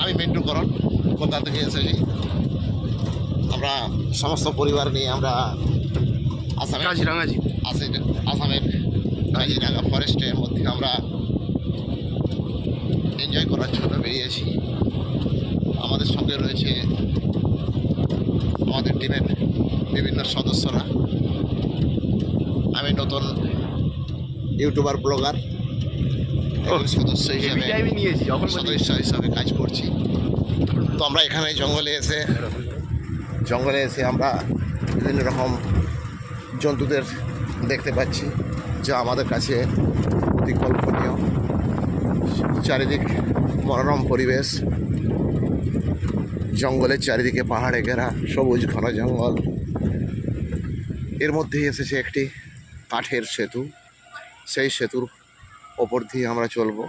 আমি মিন্টু করণ, কলকাতা থেকে এসেছি। আমরা সমস্ত পরিবার নিয়ে আমরা আসামের কাজিরাঙ্গা ফরেস্টের মধ্যে আমরা এনজয় করার জন্য বেরিয়েছি। আমাদের সঙ্গে রয়েছে আমাদের টিমের বিভিন্ন সদস্যরা। আমি নতুন ইউটিউবার ব্লগার সদস্য হিসাবে কাজ করছি। তো আমরা এখানে জঙ্গলে এসে আমরা বিভিন্ন রকম জন্তুদের দেখতে পাচ্ছি, যা আমাদের কাছে অতি কল্পনীয়। চারিদিক মনোরম পরিবেশ, জঙ্গলের চারিদিকে পাহাড়ে ঘেরা সবুজ ঘন জঙ্গল। এর মধ্যেই এসেছে একটি কাঠের সেতু। সেই সেতুর ওপর দিয়ে আমরা চলবো।